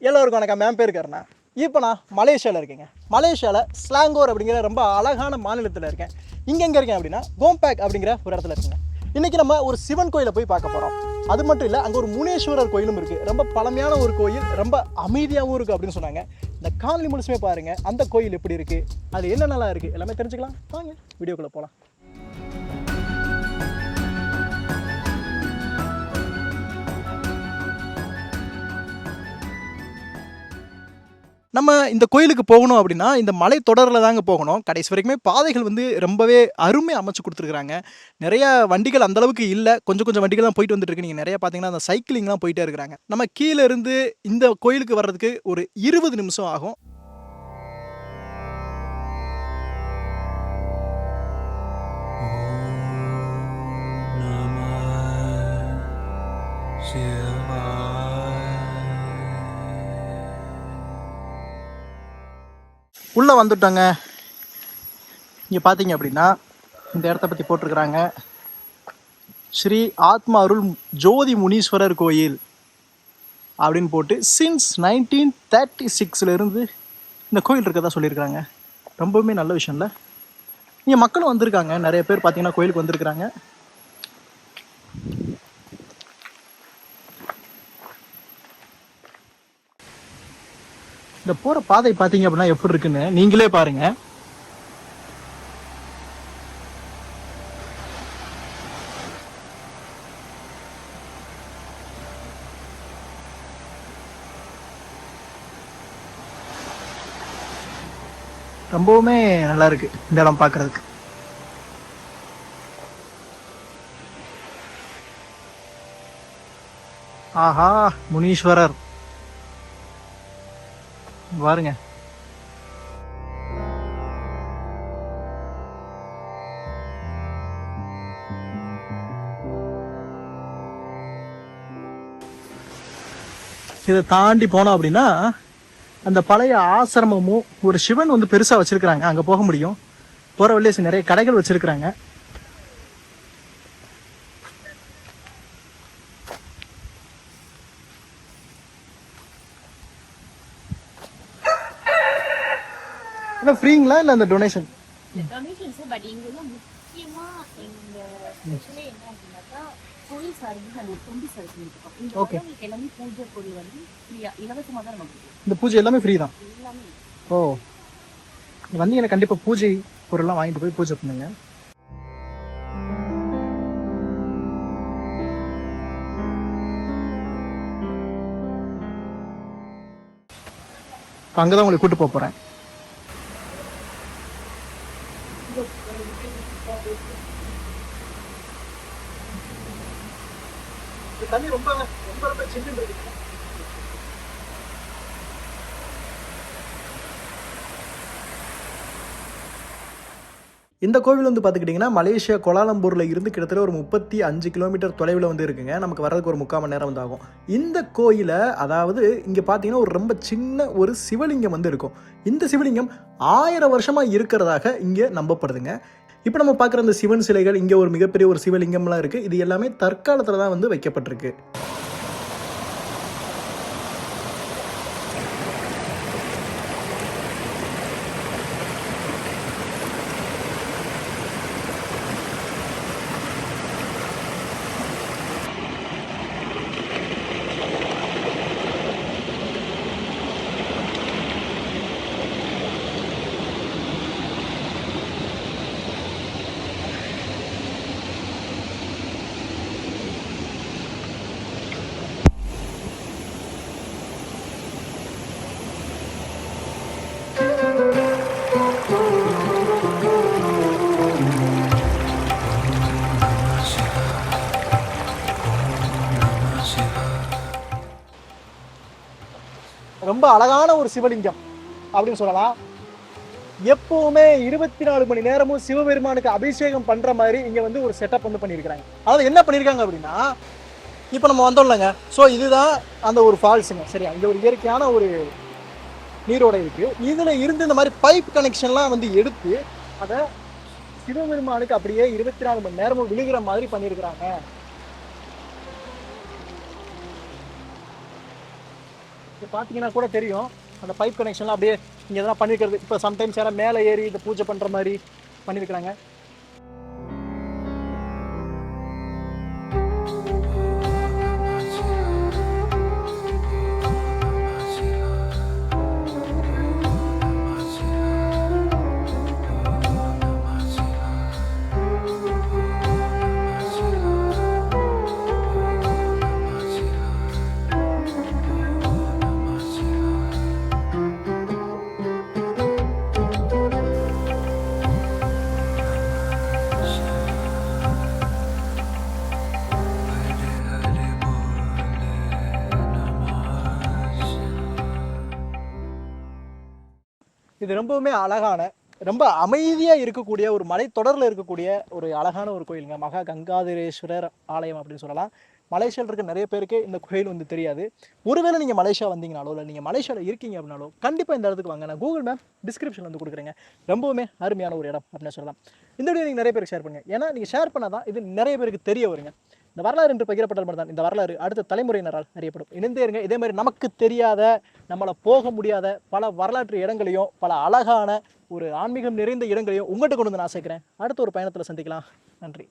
எல்லோருக்கும் வணக்கம். மேம் பேர் கருணா. இப்போ நான் மலேசியாவில் இருக்கேங்க. மலேசியாவில் ஸ்லாங்கோர் அப்படிங்கிற ரொம்ப அழகான மாநிலத்தில் இருக்கேன். இங்கே எங்கே இருக்கேன் அப்படின்னா கோம்பேக் அப்படிங்கிற ஒரு இடத்துல இருக்குங்க. இன்றைக்கி நம்ம ஒரு சிவன் கோயிலை போய் பார்க்க போகிறோம். அது மட்டும் இல்லை, அங்கே ஒரு முனேஸ்வரர் கோயிலும் இருக்குது. ரொம்ப பழமையான ஒரு கோயில், ரொம்ப அமைதியாகவும் இருக்குது அப்படின்னு சொன்னாங்க. இந்த காணொலி முழுசுமே பாருங்கள், அந்த கோயில் எப்படி இருக்குது, அது என்னென்னலாம் இருக்குது எல்லாமே தெரிஞ்சுக்கலாம். வாங்க வீடியோக்குள்ளே போகலாம். நம்ம இந்த கோயிலுக்கு போகணும் அப்படின்னா இந்த மலை தொடரில் தாங்க போகணும். கடைசி வரைக்குமே பாதைகள் ரொம்பவே அருமையாக அமைச்சு கொடுத்துருக்குறாங்க. நிறையா வண்டிகள் அந்தளவுக்கு இல்லை, கொஞ்சம் கொஞ்சம் வண்டிகள் தான் போயிட்டு வந்துட்டு இருக்கு. நீங்கள் நிறையா பார்த்தீங்கன்னா அந்த சைக்கிளிங்லாம் போயிட்டே இருக்கிறாங்க. நம்ம கீழே இருந்து இந்த கோயிலுக்கு வர்றதுக்கு ஒரு 20 நிமிஷம் ஆகும். உள்ளே வந்துட்டோங்க. இங்கே பார்த்தீங்க அப்படின்னா இந்த இடத்த பற்றி போட்டிருக்கிறாங்க, ஸ்ரீ ஆத்மா அருள் ஜோதி முனீஸ்வரர் கோயில் அப்படின்னு போட்டு சின்ஸ் 1936 இந்த கோயில் இருக்கதா சொல்லியிருக்காங்க. ரொம்பவுமே நல்ல விஷயம் இல்லை. இங்கே மக்களும் வந்திருக்காங்க, நிறைய பேர் பார்த்தீங்கன்னா கோயிலுக்கு வந்திருக்கிறாங்க. இந்த போகிற பாதை பார்த்தீங்க அப்படின்னா எப்படி இருக்குன்னு நீங்களே பாருங்க. ரொம்பவுமே நல்லா இருக்கு இந்த இடம் பார்க்கறதுக்கு. ஆஹா, முனீஸ்வரர் பாருங்க. இதை தாண்டி போனோம் அப்படின்னா அந்த பழைய ஆசிரமமும் ஒரு சிவன் பெருசா வச்சிருக்கிறாங்க, அங்க போக முடியும். போற வழியே நிறைய கடைகள் வச்சிருக்கிறாங்க. ஃப்ரீங்களா இல்ல அந்த டொனேஷன்? டொனேஷன்ஸ். பட் இங்க முக்கியமா எங்க ஸ்பெஷலே என்ன அப்படின்னாக்கா கோயில் சார்பு அந்த தொண்டு சர்வீஸ். ஓகே, எல்லாமே பூஜை பொருள் ஃப்ரீயா இலவசமா தான் நமக்கு. இந்த பூஜை எல்லாமே ஃப்ரீ தான் எல்லாமே. ஓ, எனக்கு கண்டிப்பா பூஜை பொருள்லாம் வாங்கிட்டு போய் பூஜை பண்ணுங்க. அங்கதான் உங்களை கூட்டு போறேன். தண்ணி ரொம்ப ரொம்ப ரொம்ப சில்லுன்னு இருக்கு. இந்த கோவில் பார்த்துக்கிட்டிங்கன்னா மலேசியா கோலாலம்பூரில் இருந்து கிட்டத்தட்ட ஒரு 35 கிலோமீட்டர் தொலைவில் இருக்குங்க. நமக்கு வர்றதுக்கு ஒரு 3/4 மணி நேரம் ஆகும். இந்த கோயிலை அதாவது இங்கே பார்த்தீங்கன்னா ஒரு ரொம்ப சின்ன ஒரு சிவலிங்கம் இருக்கும். இந்த சிவலிங்கம் 1000 வருஷமாக இருக்கிறதாக இங்கே நம்பப்படுதுங்க. இப்போ நம்ம பார்க்குற இந்த சிவன் சிலைகள், இங்கே ஒரு மிகப்பெரிய ஒரு சிவலிங்கம்லாம் இருக்குது. இது எல்லாமே தற்காலத்தில் தான் வைக்கப்பட்டிருக்கு. ரொம்ப அழகான ஒரு சிவலிங்கம் அப்படின்னு சொல்லலாம். எப்பவுமே 24 மணி நேரமும் சிவபெருமானுக்கு அபிஷேகம் பண்ற மாதிரி இங்க ஒரு செட்டப் பண்ணியிருக்காங்க. அதாவது என்ன பண்ணியிருக்காங்க அப்படின்னா, இப்போ நம்ம வந்தோம்லங்க, ஸோ இதுதான் அந்த ஒரு ஃபால்ஸுங்க. சரியா, இங்க ஒரு இயற்கையான ஒரு நீரோடை இருக்கு. இதுல இருந்து இந்த மாதிரி பைப் கனெக்ஷன்லாம் எடுத்து அதை சிவபெருமானுக்கு அப்படியே 24 மணி நேரமும் விழுகிற மாதிரி பண்ணியிருக்கிறாங்க. இது பார்த்தீங்கன்னா கூட தெரியும் அந்த பைப் கனெக்ஷன்லாம் அப்படியே இங்கே எதனா பண்ணியிருக்கிறது. இப்போ சம்டைம்ஸ் யாராவது மேலே ஏறி இந்த பூஜை பண்ணுற மாதிரி பண்ணியிருக்கிறாங்க. இது ரொம்பவுமே அழகான, ரொம்ப அமைதியாக இருக்கக்கூடிய ஒரு மலைத்தொடரில் இருக்கக்கூடிய ஒரு அழகான ஒரு கோயிலுங்க. மகா கங்காதரேஸ்வரர் ஆலயம் அப்படின்னு சொல்லலாம். மலேசியாவில் இருக்க நிறைய பேருக்கு இந்த கோயில் வந்து தெரியாது. ஒருவேளை நீங்கள் மலேசியா வந்தீங்கனாலோ இல்லை நீங்கள் மலேசியாவில் இருக்கீங்க அப்படின்னாலோ கண்டிப்பாக இந்த இடத்துக்கு வாங்க. நான் கூகுள் மேப் டிஸ்கிரிப்ஷனில் வந்து கொடுக்குறேங்க. ரொம்பவுமே அருமையான ஒரு இடம் அப்படின்னு சொல்லலாம். இந்த வீடியோ நீங்கள் நிறைய பேருக்கு ஷேர் பண்ணுங்கள். ஏன்னா நீங்கள் ஷேர் பண்ணால் தான் இது நிறைய பேருக்கு தெரிய வருங்க. இந்த வரலாறு என்று பகிரப்பட்டால் மட்டும் தான் இந்த வரலாறு அடுத்த தலைமுறையினரால் அறியப்படும். இணைந்தே இருங்க. இதே மாதிரி நமக்கு தெரியாத, நம்மளை போக முடியாத பல வரலாற்று இடங்களையும் பல அழகான ஒரு ஆன்மீகம் நிறைந்த இடங்களையும் உங்கள்கிட்ட கொண்டு வந்து நான் சேர்க்குறேன். அடுத்த ஒரு பயணத்தில் சந்திக்கலாம். நன்றி.